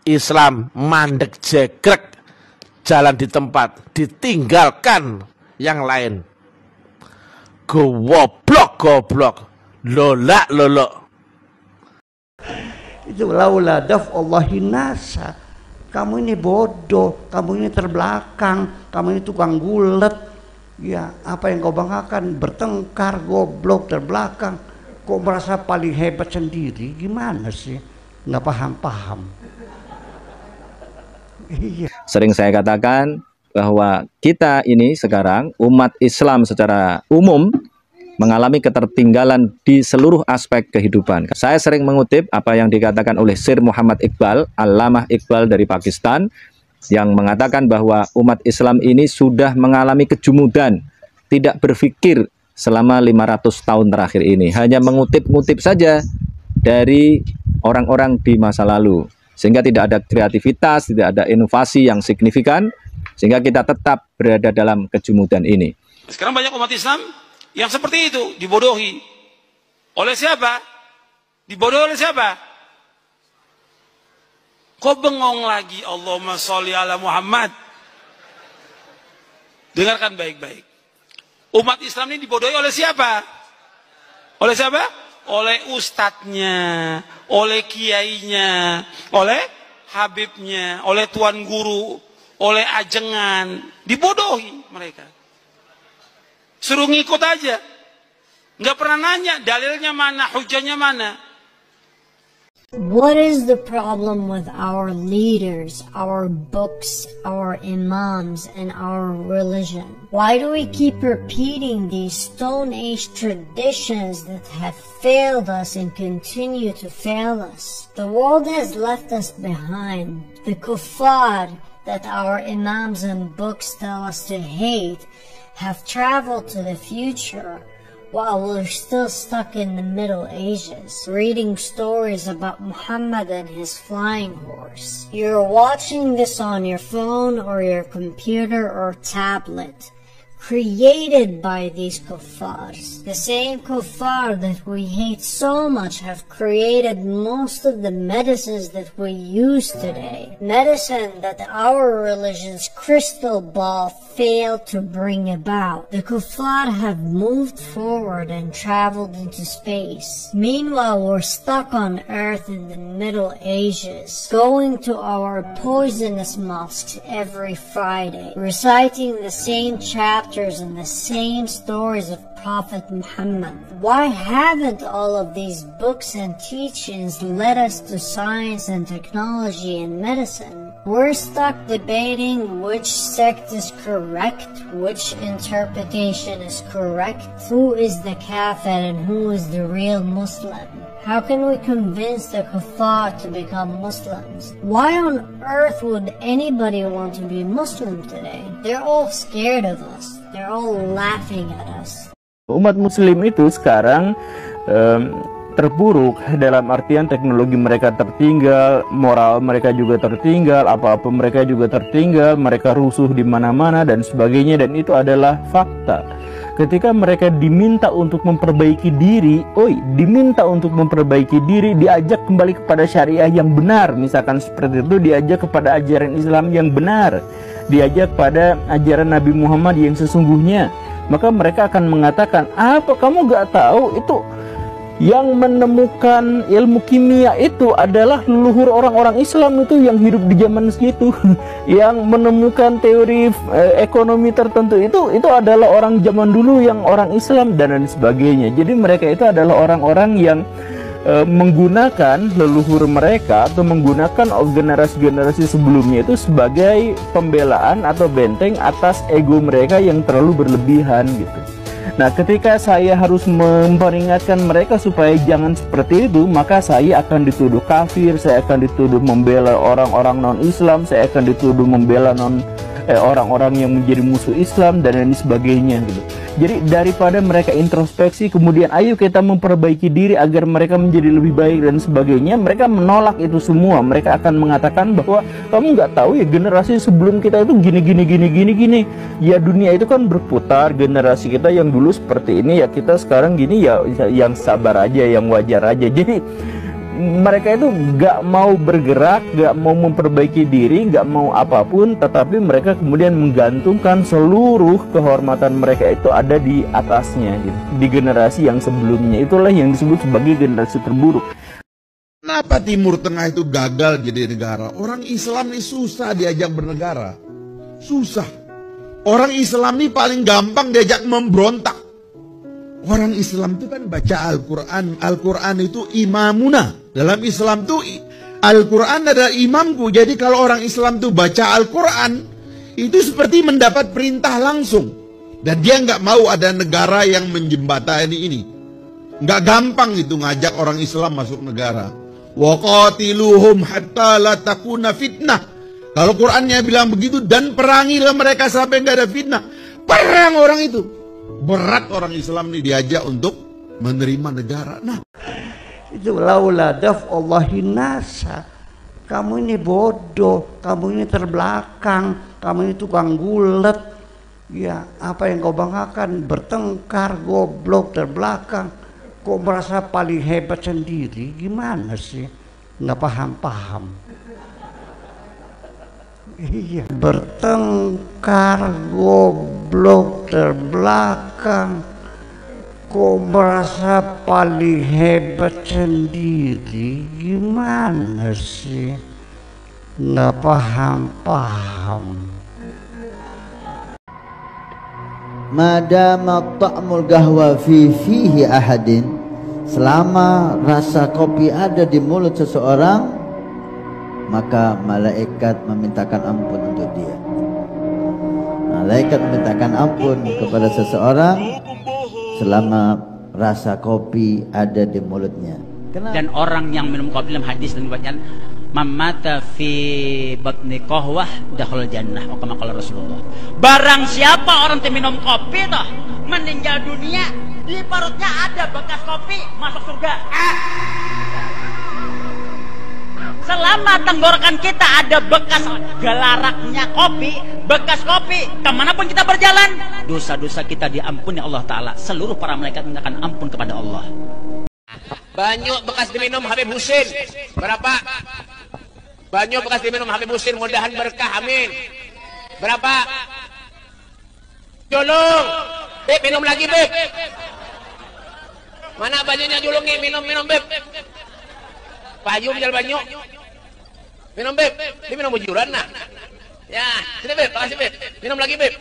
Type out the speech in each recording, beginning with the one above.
Islam mandek jegrek, jalan di tempat, ditinggalkan yang lain. Goblok, lolak. Itu laula daf'allahi nasa. Kamu ini bodoh, kamu ini terbelakang, kamu ini tukang gulet. Ya, apa yang kau banggakan? Bertengkar, goblok, terbelakang. Kok merasa paling hebat sendiri? Gimana sih? Nggak paham. Iya. Sering saya katakan bahwa kita ini sekarang umat Islam secara umum mengalami ketertinggalan di seluruh aspek kehidupan. Saya sering mengutip apa yang dikatakan oleh Sir Muhammad Iqbal, Allamah Iqbal dari Pakistan, yang mengatakan bahwa umat Islam ini sudah mengalami kejumudan, tidak berpikir selama 500 tahun terakhir ini, hanya mengutip-ngutip saja dari orang-orang di masa lalu, sehingga tidak ada kreativitas, tidak ada inovasi yang signifikan, sehingga kita tetap berada dalam kejumudan ini. Sekarang banyak umat Islam yang seperti itu, dibodohi oleh siapa? Dibodohi oleh siapa? Kok bengong lagi? Allahumma sholli ala Muhammad. Dengarkan baik-baik. Umat Islam ini dibodohi oleh siapa? Oleh siapa? Oleh ustadznya, oleh kiainya, oleh habibnya, oleh tuan guru, oleh ajengan. Dibodohi mereka. Suruh ngikut aja. Nggak pernah nanya dalilnya mana, hujahnya mana. What is the problem with our leaders, our books, our imams, and our religion? Why do we keep repeating these Stone Age traditions that have failed us and continue to fail us? The world has left us behind. The kuffar that our imams and books tell us to hate have traveled to the future, while we're still stuck in the Middle Ages, reading stories about Muhammad and his flying horse. You're watching this on your phone or your computer or tablet, created by these kuffars. The same kuffar that we hate so much have created most of the medicines that we use today. Medicine that our religion's crystal ball failed to bring about. The kuffar have moved forward and traveled into space. Meanwhile, we're stuck on Earth in the Middle Ages, going to our poisonous mosques every Friday, reciting the same chapters and the same stories of Prophet Muhammad. Why haven't all of these books and teachings led us to science and technology and medicine? We're stuck debating which sect is correct, which interpretation is correct, who is the kafir and who is the real Muslim. How can we convince the kuffar to become Muslims? Why on earth would anybody want to be Muslim today? They're all scared of us. They're all laughing at us. Umat muslim itu sekarang terpuruk dalam artian teknologi mereka tertinggal, moral mereka juga tertinggal, apa-apa mereka juga tertinggal, mereka rusuh di mana-mana dan sebagainya, dan itu adalah fakta. Ketika mereka diminta untuk memperbaiki diri, diajak kembali kepada syariah yang benar, misalkan seperti itu, diajak kepada ajaran Islam yang benar, diajak pada ajaran Nabi Muhammad yang sesungguhnya, maka mereka akan mengatakan, apa kamu gak tahu itu yang menemukan ilmu kimia itu adalah leluhur orang-orang Islam itu yang hidup di zaman segitu. Yang menemukan teori ekonomi tertentu itu adalah orang zaman dulu yang orang Islam dan lain sebagainya. Jadi mereka itu adalah orang-orang yang menggunakan leluhur mereka atau menggunakan generasi-generasi sebelumnya itu sebagai pembelaan atau benteng atas ego mereka yang terlalu berlebihan gitu. Nah, ketika saya harus memperingatkan mereka supaya jangan seperti itu, maka saya akan dituduh kafir, saya akan dituduh membela orang-orang non-Islam, saya akan dituduh membela orang-orang yang menjadi musuh Islam dan lain sebagainya gitu. Jadi daripada mereka introspeksi kemudian ayo kita memperbaiki diri agar mereka menjadi lebih baik dan sebagainya, mereka menolak itu semua. Mereka akan mengatakan bahwa kamu nggak tahu ya, generasi sebelum kita itu gini. Ya dunia itu kan berputar, generasi kita yang dulu seperti ini ya kita sekarang gini ya, yang sabar aja, yang wajar aja. Jadi Mereka itu nggak mau bergerak, nggak mau memperbaiki diri, nggak mau apapun, tetapi mereka kemudian menggantungkan seluruh kehormatan mereka itu ada di atasnya, gitu. Di generasi yang sebelumnya. Itulah yang disebut sebagai generasi terburuk. Kenapa Timur Tengah itu gagal jadi negara? Orang Islam ini susah diajak bernegara. Susah. Orang Islam ini paling gampang diajak memberontak. Orang Islam itu kan baca Al-Quran. Al-Quran itu imamuna. Dalam Islam itu Al-Quran adalah imamku. Jadi kalau orang Islam itu baca Al-Quran, itu seperti mendapat perintah langsung. Dan dia nggak mau ada negara yang menjembatani ini. Nggak gampang itu ngajak orang Islam masuk negara. Wa qatiluhum hatta la takuna fitnah. Kalau Qurannya bilang begitu, dan perangilah mereka sampai nggak ada fitnah. Perang orang itu. Berat orang Islam ini diajak untuk menerima negara. Nah, itu laula daf'ullahin nasa. Kamu ini bodoh, kamu ini terbelakang, kamu ini tukang gulet. Ya, apa yang kau banggakan? Bertengkar, goblok, terbelakang. Kok merasa paling hebat sendiri? Gimana sih? Nggak paham-paham. Iya, bertengkar, goblok, terbelakang. Kok merasa paling hebat sendiri? Gimana sih? Nggak paham-paham. Madama ta'mul gahwa fihi ahadin, selama rasa kopi ada di mulut seseorang, maka malaikat memintakan ampun untuk dia. Malaikat memintakan ampun kepada seseorang selama rasa kopi ada di mulutnya. Kenapa? Dan orang yang minum kopi dalam hadis dan bacaan mamata fi batni qahwah dakhul jannah, kama qala Rasulullah. Barang siapa orang yang minum kopi toh meninggal dunia, di perutnya ada bekas kopi, masuk surga. Selama tenggorokan kita ada bekas gelaraknya kopi, bekas kopi, kemanapun kita berjalan, dosa-dosa kita diampuni Allah Ta'ala. Seluruh para malaikat mintakan ampun kepada Allah. Banyu bekas diminum Habib Husin, berapa? Banyu bekas diminum Habib Husin, mudahan berkah, amin. Berapa? Julung, Beb, minum lagi, Beb. Mana bajunya julungi, minum, Beb. Payung jalan banyu. Minum, Beb. Ini minum bujuran, nah. Ya, sini, Beb. Makasih, Beb. Minum lagi, Beb.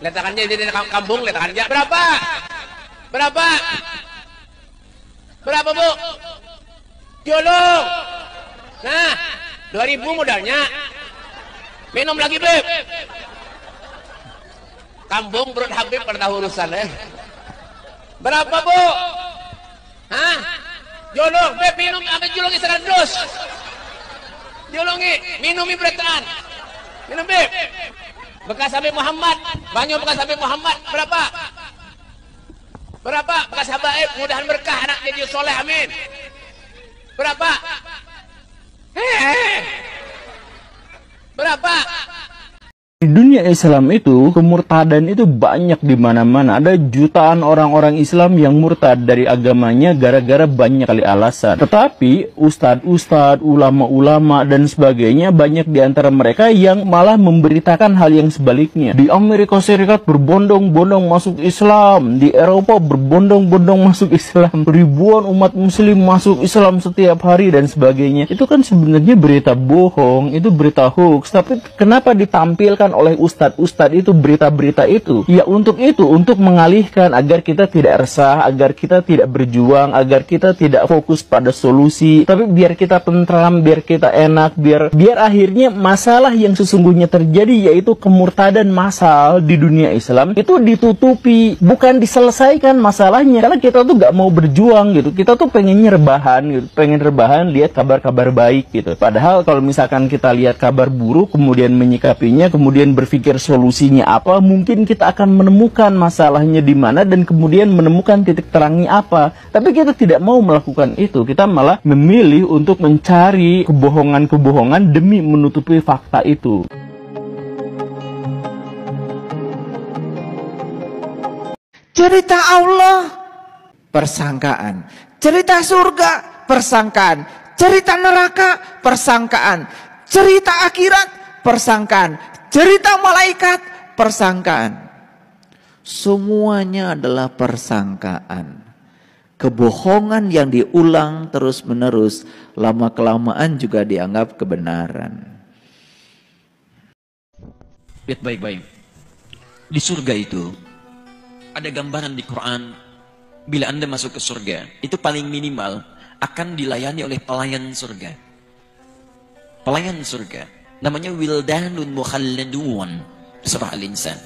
Letakannya di kampung, letakannya. Berapa? Berapa? Berapa, Bu? Julung. Nah, 2.000 modalnya. Minum lagi, Beb. Kampung perut Habib pada urusan, ya. Berapa, Bu? Hah? Julung, Beb, minum, ambil julungi 100. Julungi, minumi beretan. Minum, Beb. Bekas Habib Muhammad, banyu bekas Habib Muhammad, berapa? Berapa? Bekas habaib, mudahan berkah anak jadi soleh, amin. Berapa? Berapa? Di dunia Islam itu, kemurtadan itu banyak di mana-mana. Ada jutaan orang-orang Islam yang murtad dari agamanya gara-gara banyak kali alasan. Tetapi ustadz-ustadz, ulama-ulama dan sebagainya, banyak di antara mereka yang malah memberitakan hal yang sebaliknya. Di Amerika Serikat berbondong-bondong masuk Islam, di Eropa berbondong-bondong masuk Islam, ribuan umat muslim masuk Islam setiap hari dan sebagainya. Itu kan sebenarnya berita bohong, itu berita hoax. Tapi kenapa ditampilkan oleh ustadz-ustadz itu berita-berita itu? Ya untuk itu, untuk mengalihkan agar kita tidak resah, agar kita tidak berjuang, agar kita tidak fokus pada solusi, tapi biar kita tentram, biar kita enak, biar akhirnya masalah yang sesungguhnya terjadi, yaitu kemurtadan massal di dunia Islam, itu ditutupi, bukan diselesaikan masalahnya. Karena kita tuh gak mau berjuang gitu, kita tuh pengennya rebahan gitu, pengen rebahan lihat kabar-kabar baik gitu. Padahal kalau misalkan kita lihat kabar buruk kemudian menyikapinya, kemudian berpikir solusinya apa, mungkin kita akan menemukan masalahnya di mana dan kemudian menemukan titik terangnya apa. Tapi kita tidak mau melakukan itu. Kita malah memilih untuk mencari kebohongan-kebohongan demi menutupi fakta itu. Cerita Allah, persangkaan. Cerita surga, persangkaan. Cerita neraka, persangkaan. Cerita akhirat, persangkaan. Cerita malaikat, persangkaan. Semuanya adalah persangkaan. Kebohongan yang diulang terus-menerus, lama-kelamaan juga dianggap kebenaran. Lihat baik-baik. Di surga itu ada gambaran di Quran, bila Anda masuk ke surga, itu paling minimal akan dilayani oleh pelayan surga. Pelayan surga namanya wildanun mukhalladun, surah Al-Insan.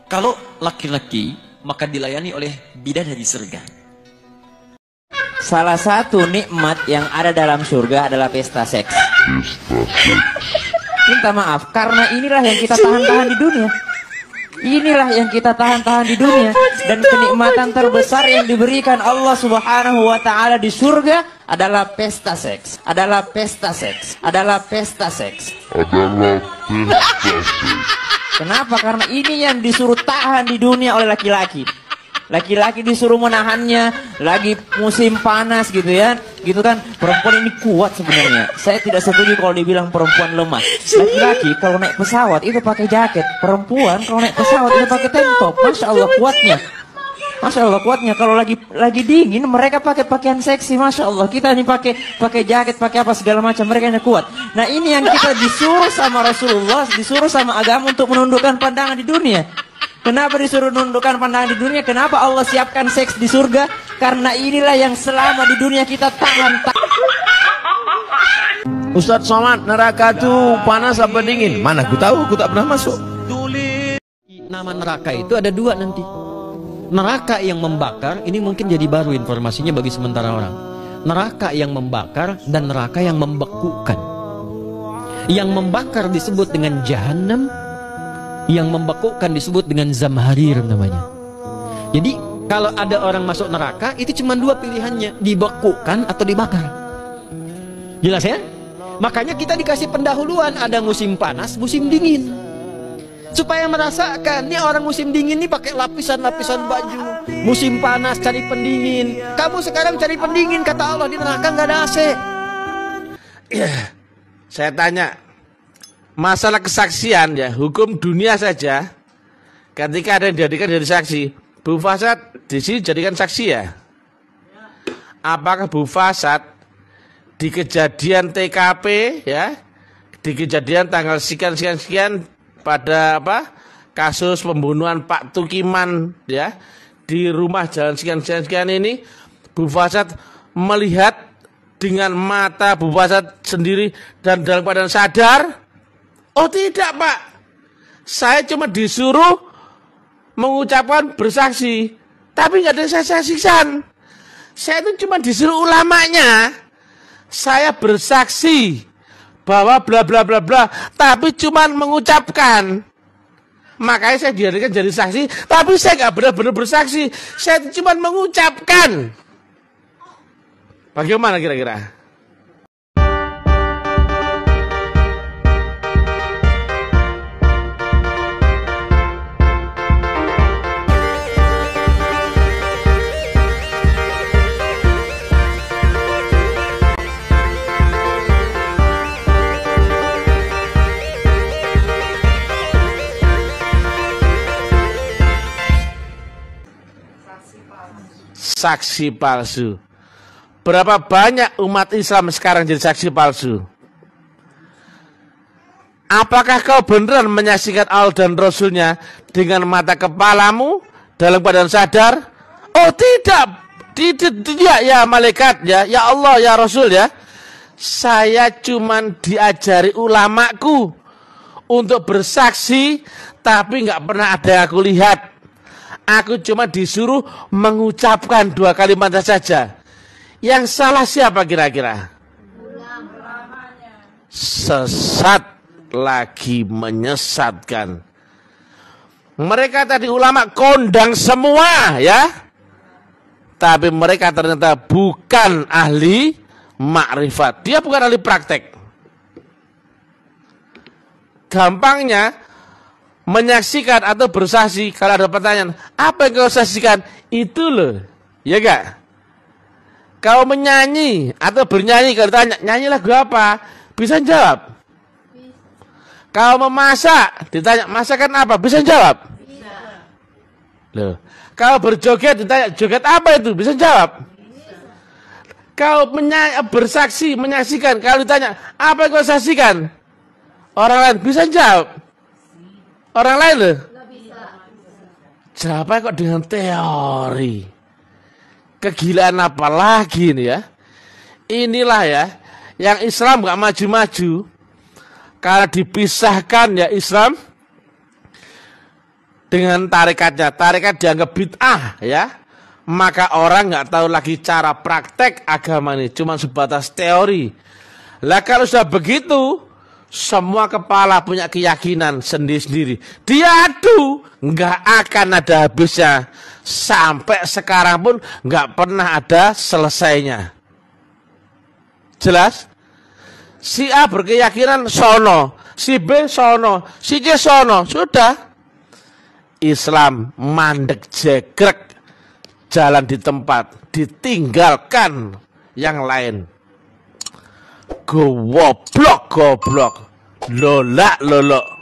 Kalau laki-laki maka dilayani oleh bidadari surga. Salah satu nikmat yang ada dalam surga adalah pesta seks. Minta maaf, karena inilah yang kita tahan-tahan di dunia. Inilah yang kita tahan-tahan di dunia. Dan kenikmatan terbesar yang diberikan Allah Subhanahu wa ta'ala di surga adalah pesta seks. Adalah pesta seks. Adalah pesta seks. Adalah pesta seks. Kenapa? Karena ini yang disuruh tahan di dunia oleh laki-laki. Laki-laki disuruh menahannya, lagi musim panas gitu ya, gitu kan. Perempuan ini kuat sebenarnya. Saya tidak setuju kalau dibilang perempuan lemah. Laki-laki kalau naik pesawat itu pakai jaket, perempuan kalau naik pesawat itu pakai tank top. Masya Allah kuatnya. Masya Allah kuatnya. Kalau lagi dingin mereka pakai pakaian seksi. Masya Allah, kita ini pakai jaket, pakai apa segala macam, mereka ini kuat. Nah ini yang kita disuruh sama Rasulullah, disuruh sama agama untuk menundukkan pandangan di dunia. Kenapa disuruh menundukkan pandangan di dunia? Kenapa Allah siapkan seks di surga? Karena inilah yang selama di dunia kita tahan. Ustadz Somad, neraka tuh panas apa dingin? Mana aku tahu, aku tak pernah masuk. Nama neraka itu ada dua nanti. Neraka yang membakar, ini mungkin jadi baru informasinya bagi sementara orang. Neraka yang membakar dan neraka yang membekukan. Yang membakar disebut dengan Jahannam, yang membekukan disebut dengan Zamharir namanya. Jadi kalau ada orang masuk neraka itu cuma dua pilihannya, dibekukan atau dibakar. Jelas ya? Makanya kita dikasih pendahuluan, ada musim panas, musim dingin. Supaya merasakan, nih orang musim dingin nih pakai lapisan-lapisan baju. Musim panas cari pendingin. Kamu sekarang cari pendingin, kata Allah, di neraka nggak ada AC. Saya tanya, masalah kesaksian ya, hukum dunia saja. Ketika ada yang dijadikan jadi saksi, Bu Fasad di sini jadikan saksi ya. Apakah Bu Fasad di kejadian TKP ya, di kejadian tanggal sekian pada kasus pembunuhan Pak Tukiman ya, di rumah jalan sekian ini, Bu Fasad melihat dengan mata Bu Fasad sendiri dan dalam keadaan sadar? Oh tidak Pak, saya cuma disuruh mengucapkan bersaksi, tapi nggak ada yang saya saksikan. Saya itu cuma disuruh ulamanya, saya bersaksi bahwa bla bla bla bla, tapi cuma mengucapkan. Makanya saya dijadikan jadi saksi, tapi saya nggak benar-benar bersaksi, saya itu cuma mengucapkan. Bagaimana kira-kira? Saksi palsu. Berapa banyak umat Islam sekarang jadi saksi palsu? Apakah kau beneran menyaksikan Allah dan Rasulnya dengan mata kepalamu dalam keadaan sadar? Oh tidak, tidak ya malaikat ya, ya Allah ya Rasul ya. Saya cuman diajari ulamaku untuk bersaksi, tapi nggak pernah ada yang aku lihat. Aku cuma disuruh mengucapkan dua kalimat saja. Yang salah siapa kira-kira? Sesat lagi menyesatkan. Mereka tadi ulama kondang semua ya. Tapi mereka ternyata bukan ahli makrifat. Dia bukan ahli praktek. Gampangnya menyaksikan atau bersaksi, kalau ada pertanyaan, apa yang kau saksikan? Itu loh, ya gak? Kau menyanyi atau bernyanyi, kalau ditanya, nyanyi lagu apa? Bisa jawab? Kau memasak, ditanya, masakan apa? Bisa jawab? Bisa. Loh. Kau berjoget, ditanya, joget apa itu? Bisa jawab? Bisa. Kau bersaksi, menyaksikan, kalau ditanya, apa yang kau saksikan? Orang lain bisa jawab? Orang lain loh? Jawabnya kok dengan teori. Kegilaan apa lagi nih ya? Inilah ya, yang Islam gak maju-maju. Karena dipisahkan ya Islam dengan tarikatnya. Tarikat dianggap bid'ah ya. Maka orang gak tahu lagi cara praktek agama ini. Cuma sebatas teori. Lah kalau sudah begitu, semua kepala punya keyakinan sendiri-sendiri. Diadu, nggak akan ada habisnya. Sampai sekarang pun nggak pernah ada selesainya. Jelas? Si A berkeyakinan sono, si B sono, si C sono. Sudah. Islam mandek jegrek, jalan di tempat, ditinggalkan yang lain. Goblok, lolak, lolok.